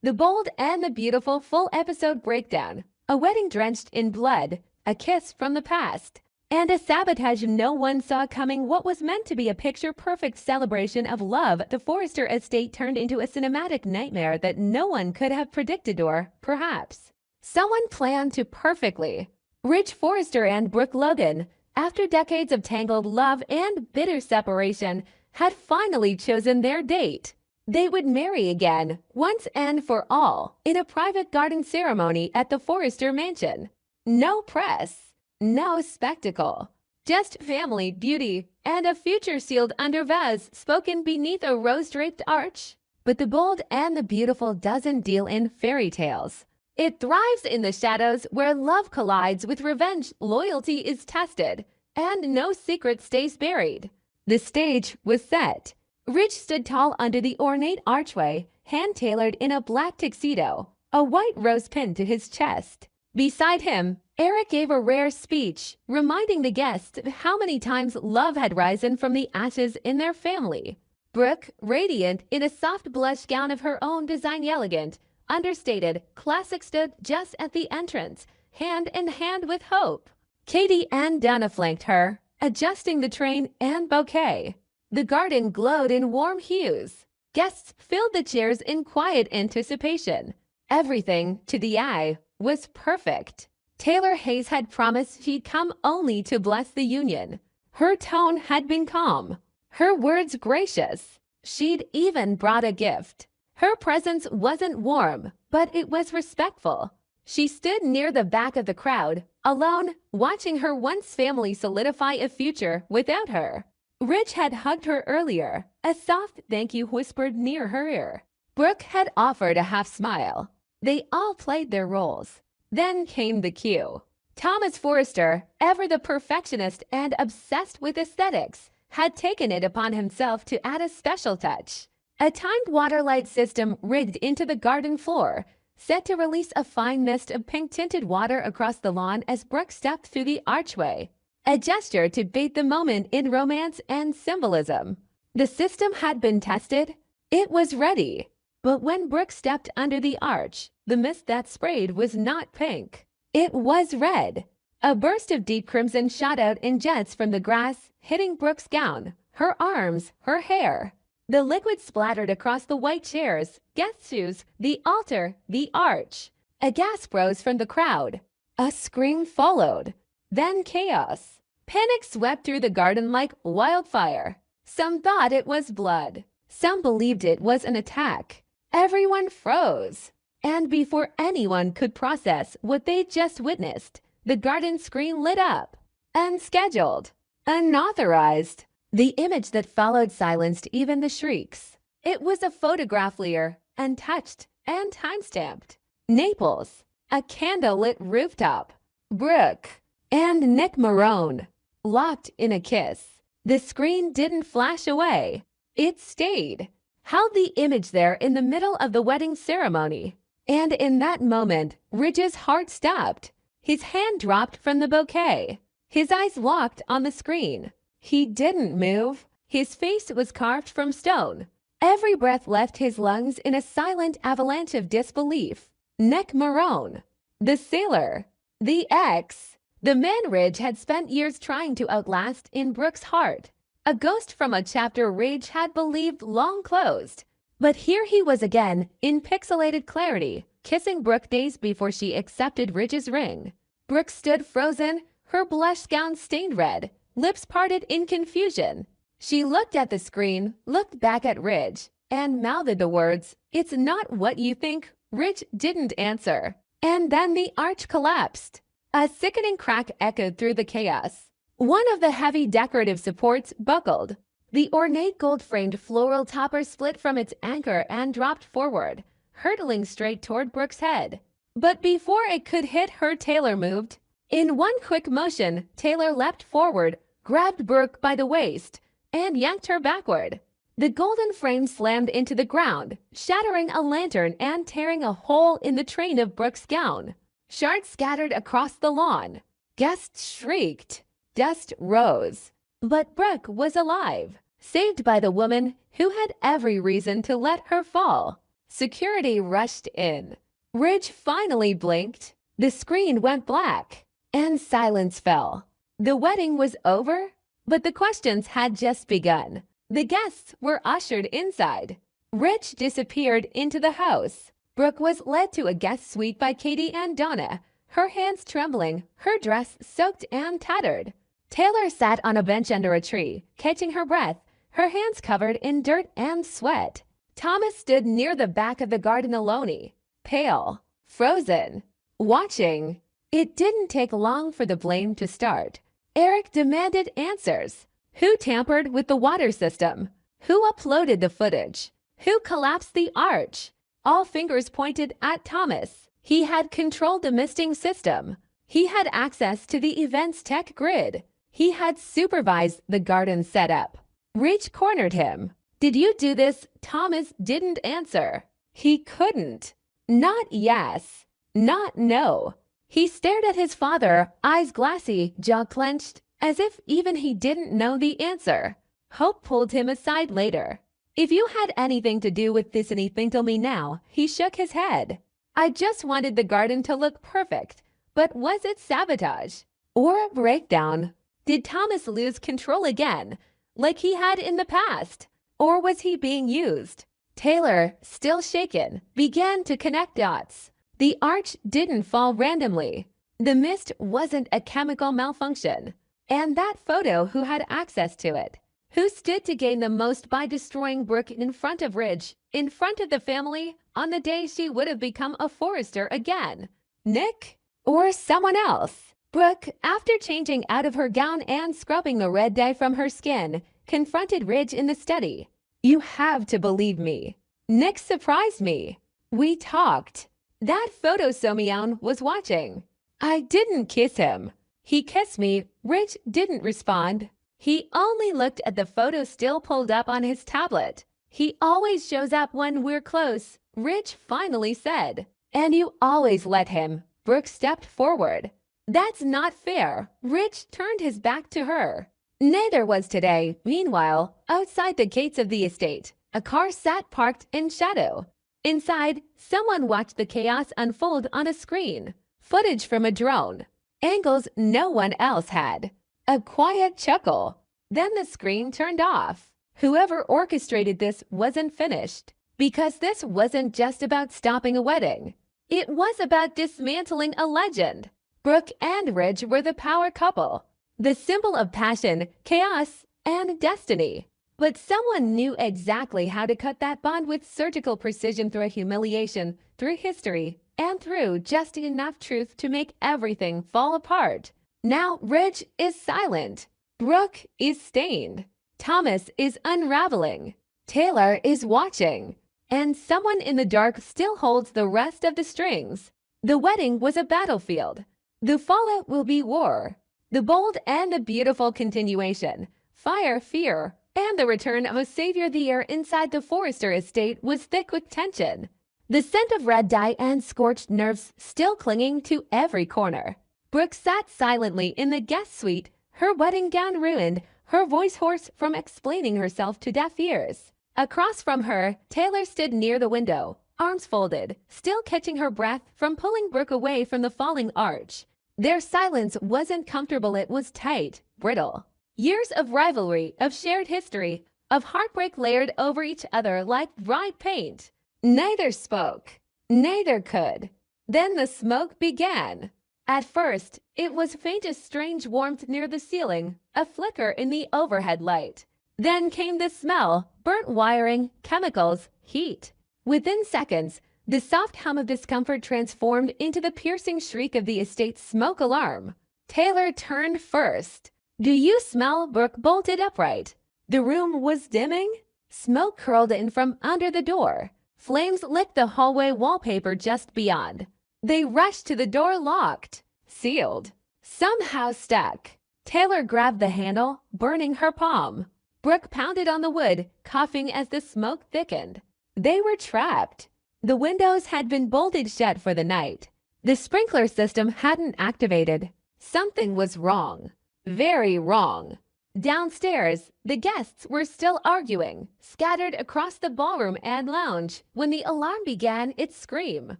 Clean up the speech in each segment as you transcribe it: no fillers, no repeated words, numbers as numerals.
The Bold and the Beautiful full episode breakdown, a wedding drenched in blood, a kiss from the past, and a sabotage no one saw coming. What was meant to be a picture-perfect celebration of love, the Forrester estate turned into a cinematic nightmare that no one could have predicted, or, perhaps, someone planned to perfectly. Ridge Forrester and Brooke Logan, after decades of tangled love and bitter separation, had finally chosen their date. They would marry again, once and for all, in a private garden ceremony at the Forrester mansion. No press, no spectacle, just family, beauty, and a future sealed under vows spoken beneath a rose-draped arch. But The Bold and the Beautiful doesn't deal in fairy tales. It thrives in the shadows where love collides with revenge, loyalty is tested, and no secret stays buried. The stage was set. Ridge stood tall under the ornate archway, hand-tailored in a black tuxedo, a white rose pinned to his chest. Beside him, Eric gave a rare speech, reminding the guests of how many times love had risen from the ashes in their family. Brooke, radiant in a soft blush gown of her own design, elegant, understated, classic, stood just at the entrance, hand in hand with Hope. Katie and Donna flanked her, adjusting the train and bouquet. The garden glowed in warm hues. Guests filled the chairs in quiet anticipation. Everything, to the eye, was perfect. Taylor Hayes had promised she'd come only to bless the union. Her tone had been calm, her words gracious. She'd even brought a gift. Her presence wasn't warm, but it was respectful. She stood near the back of the crowd, alone, watching her once family solidify a future without her. Ridge had hugged her earlier, a soft thank you whispered near her ear. Brooke had offered a half smile. They all played their roles. Then came the cue. Thomas Forrester, ever the perfectionist and obsessed with aesthetics, had taken it upon himself to add a special touch. A timed water light system rigged into the garden floor, set to release a fine mist of pink-tinted water across the lawn as Brooke stepped through the archway. A gesture to bait the moment in romance and symbolism. The system had been tested. It was ready. But when Brooke stepped under the arch, the mist that sprayed was not pink. It was red. A burst of deep crimson shot out in jets from the grass, hitting Brooke's gown, her arms, her hair. The liquid splattered across the white chairs, guest shoes, the altar, the arch. A gasp rose from the crowd. A scream followed. Then chaos. Panic swept through the garden like wildfire. Some thought it was blood. Some believed it was an attack. Everyone froze. And before anyone could process what they'd just witnessed, the garden screen lit up. Unscheduled. Unauthorized. The image that followed silenced even the shrieks. It was a photograph, clear, untouched, and time-stamped. Naples. A candlelit rooftop. Brooke and Nick Marone, locked in a kiss. The screen didn't flash away. It stayed, held the image there in the middle of the wedding ceremony. And in that moment, Ridge's heart stopped. His hand dropped from the bouquet. His eyes locked on the screen. He didn't move. His face was carved from stone. Every breath left his lungs in a silent avalanche of disbelief. Nick Marone, the sailor, the ex, the man Ridge had spent years trying to outlast in Brooke's heart. A ghost from a chapter Ridge had believed long closed. But here he was again, in pixelated clarity, kissing Brooke days before she accepted Ridge's ring. Brooke stood frozen, her blush gown stained red, lips parted in confusion. She looked at the screen, looked back at Ridge, and mouthed the words, "It's not what you think." Ridge didn't answer. And then the arch collapsed. A sickening crack echoed through the chaos. One of the heavy decorative supports buckled. The ornate gold-framed floral topper split from its anchor and dropped forward, hurtling straight toward Brooke's head. But before it could hit her, Taylor moved. In one quick motion, Taylor leapt forward, grabbed Brooke by the waist, and yanked her backward. The golden frame slammed into the ground, shattering a lantern and tearing a hole in the train of Brooke's gown. Shards scattered across the lawn. Guests shrieked. Dust rose. But Brooke was alive, saved by the woman who had every reason to let her fall. Security rushed in. Ridge finally blinked. The screen went black, and silence fell. The wedding was over, but the questions had just begun. The guests were ushered inside. Ridge disappeared into the house. Brooke was led to a guest suite by Katie and Donna, her hands trembling, her dress soaked and tattered. Taylor sat on a bench under a tree, catching her breath, her hands covered in dirt and sweat. Thomas stood near the back of the garden alone, pale, frozen, watching. It didn't take long for the blame to start. Eric demanded answers. Who tampered with the water system? Who uploaded the footage? Who collapsed the arch? All fingers pointed at Thomas. He had controlled the misting system. He had access to the event's tech grid. He had supervised the garden setup. Ridge cornered him. Did you do this? Thomas didn't answer. He couldn't. Not yes. Not no. He stared at his father, eyes glassy, jaw clenched, as if even he didn't know the answer. Hope pulled him aside later. If you had anything to do with this anything, tell me now. He shook his head. I just wanted the garden to look perfect. But was it sabotage? Or a breakdown? Did Thomas lose control again, like he had in the past? Or was he being used? Taylor, still shaken, began to connect dots. The arch didn't fall randomly. The mist wasn't a chemical malfunction. And that photo, who had access to it? Who stood to gain the most by destroying Brooke in front of Ridge, in front of the family, on the day she would have become a Forrester again? Nick? Or someone else? Brooke, after changing out of her gown and scrubbing the red dye from her skin, confronted Ridge in the study. You have to believe me. Nick surprised me. We talked. That photo Somion was watching. I didn't kiss him. He kissed me. Ridge didn't respond. He only looked at the photo still pulled up on his tablet. He always shows up when we're close, Ridge finally said. And you always let him. Brooke stepped forward. That's not fair. Ridge turned his back to her. Neither was today. Meanwhile, outside the gates of the estate, a car sat parked in shadow. Inside, someone watched the chaos unfold on a screen. Footage from a drone. Angles no one else had. A quiet chuckle. Then the screen turned off. Whoever orchestrated this wasn't finished. Because this wasn't just about stopping a wedding. It was about dismantling a legend. Brooke and Ridge were the power couple. The symbol of passion, chaos, and destiny. But someone knew exactly how to cut that bond with surgical precision through humiliation, through history, and through just enough truth to make everything fall apart. Now Ridge is silent. Brooke is stained. Thomas is unraveling. Taylor is watching. And someone in the dark still holds the rest of the strings. The wedding was a battlefield. The fallout will be war. The bold and the beautiful continuation. Fire, fear, and the return of a savior. The air inside the Forrester estate was thick with tension. The scent of red dye and scorched nerves still clinging to every corner. Brooke sat silently in the guest suite, her wedding gown ruined, her voice hoarse from explaining herself to deaf ears. Across from her, Taylor stood near the window, arms folded, still catching her breath from pulling Brooke away from the falling arch. Their silence wasn't comfortable, it was tight, brittle. Years of rivalry, of shared history, of heartbreak layered over each other like dry paint. Neither spoke. Neither could. Then the smoke began. At first, it was faint, a strange warmth near the ceiling, a flicker in the overhead light. Then came the smell, burnt wiring, chemicals, heat. Within seconds, the soft hum of discomfort transformed into the piercing shriek of the estate's smoke alarm. Taylor turned first. Do you smell? Brooke bolted upright. The room was dimming. Smoke curled in from under the door. Flames licked the hallway wallpaper just beyond. They rushed to the door, locked, sealed, somehow stuck. Taylor grabbed the handle, burning her palm. Brooke pounded on the wood, coughing as the smoke thickened. They were trapped. The windows had been bolted shut for the night. The sprinkler system hadn't activated. Something was wrong. Very wrong. Downstairs, the guests were still arguing, scattered across the ballroom and lounge, when the alarm began its scream.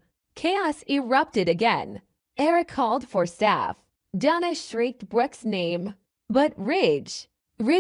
Chaos erupted again. Eric called for staff. Donna shrieked Brooke's name. But Ridge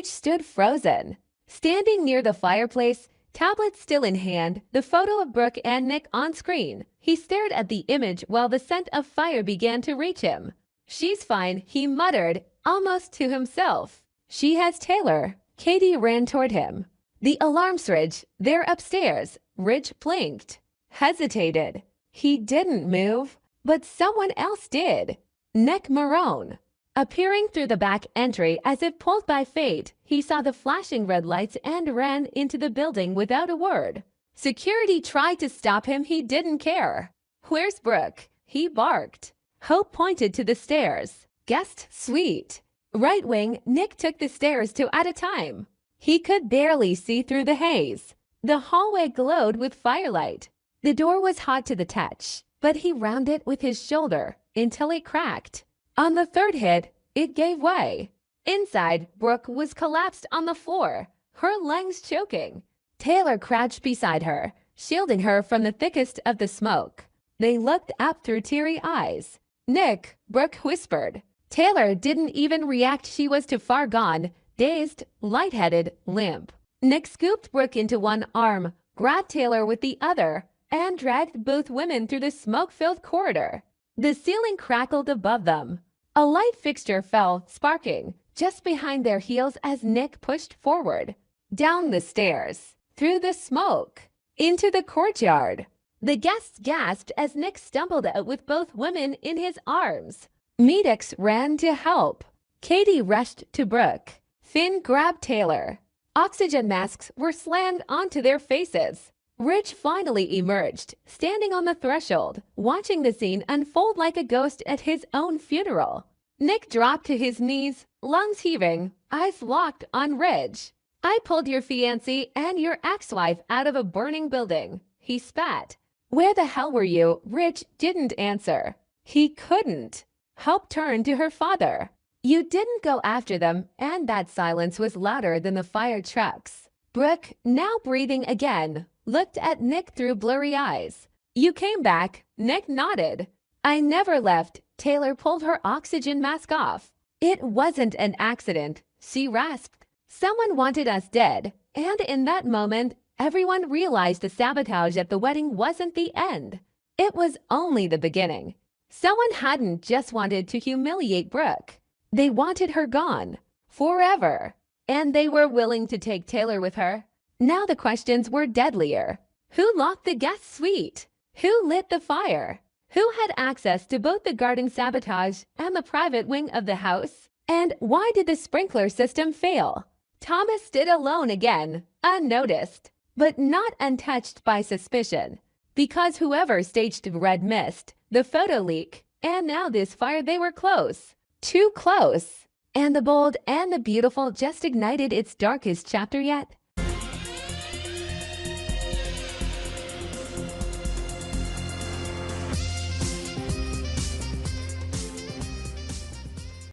stood frozen. Standing near the fireplace, tablet still in hand, the photo of Brooke and Nick on screen. He stared at the image while the scent of fire began to reach him. "She's fine," he muttered, almost to himself. "She has Taylor." Katie ran toward him. "The alarm's Ridge. They're upstairs." Ridge blinked, hesitated. He didn't move, but someone else did. Nick Marone. Appearing through the back entry as if pulled by fate, he saw the flashing red lights and ran into the building without a word. Security tried to stop him. He didn't care. "Where's Brooke?" he barked. Hope pointed to the stairs. "Guest suite." Right wing, Nick took the stairs two at a time. He could barely see through the haze. The hallway glowed with firelight. The door was hot to the touch, but he rounded it with his shoulder until it cracked. On the third hit, it gave way. Inside, Brooke was collapsed on the floor, her lungs choking. Taylor crouched beside her, shielding her from the thickest of the smoke. They looked up through teary eyes. "Nick," Brooke whispered. Taylor didn't even react. She was too far gone, dazed, lightheaded, limp. Nick scooped Brooke into one arm, grabbed Taylor with the other, and dragged both women through the smoke-filled corridor. The ceiling crackled above them. A light fixture fell, sparking, just behind their heels as Nick pushed forward. Down the stairs, through the smoke, into the courtyard. The guests gasped as Nick stumbled out with both women in his arms. Medics ran to help. Katie rushed to Brooke. Finn grabbed Taylor. Oxygen masks were slammed onto their faces. Ridge finally emerged, standing on the threshold, watching the scene unfold like a ghost at his own funeral. Nick dropped to his knees, lungs heaving, eyes locked on Ridge. "I pulled your fiancé and your ex-wife out of a burning building," he spat. "Where the hell were you?" Ridge didn't answer. He couldn't. Hope turned to her father. "You didn't go after them," and that silence was louder than the fire trucks. Brooke, now breathing again, looked at Nick through blurry eyes. "You came back." Nick nodded. "I never left." Taylor pulled her oxygen mask off. "It wasn't an accident," she rasped. "Someone wanted us dead." And in that moment, everyone realized the sabotage at the wedding wasn't the end. It was only the beginning. Someone hadn't just wanted to humiliate Brooke. They wanted her gone. Forever. And they were willing to take Taylor with her. Now the questions were deadlier. Who locked the guest suite? Who lit the fire? Who had access to both the garden sabotage and the private wing of the house? And why did the sprinkler system fail? Thomas stood alone again, unnoticed, but not untouched by suspicion. Because whoever staged the red mist, the photo leak, and now this fire, they were close. Too close. And the bold and the beautiful just ignited its darkest chapter yet.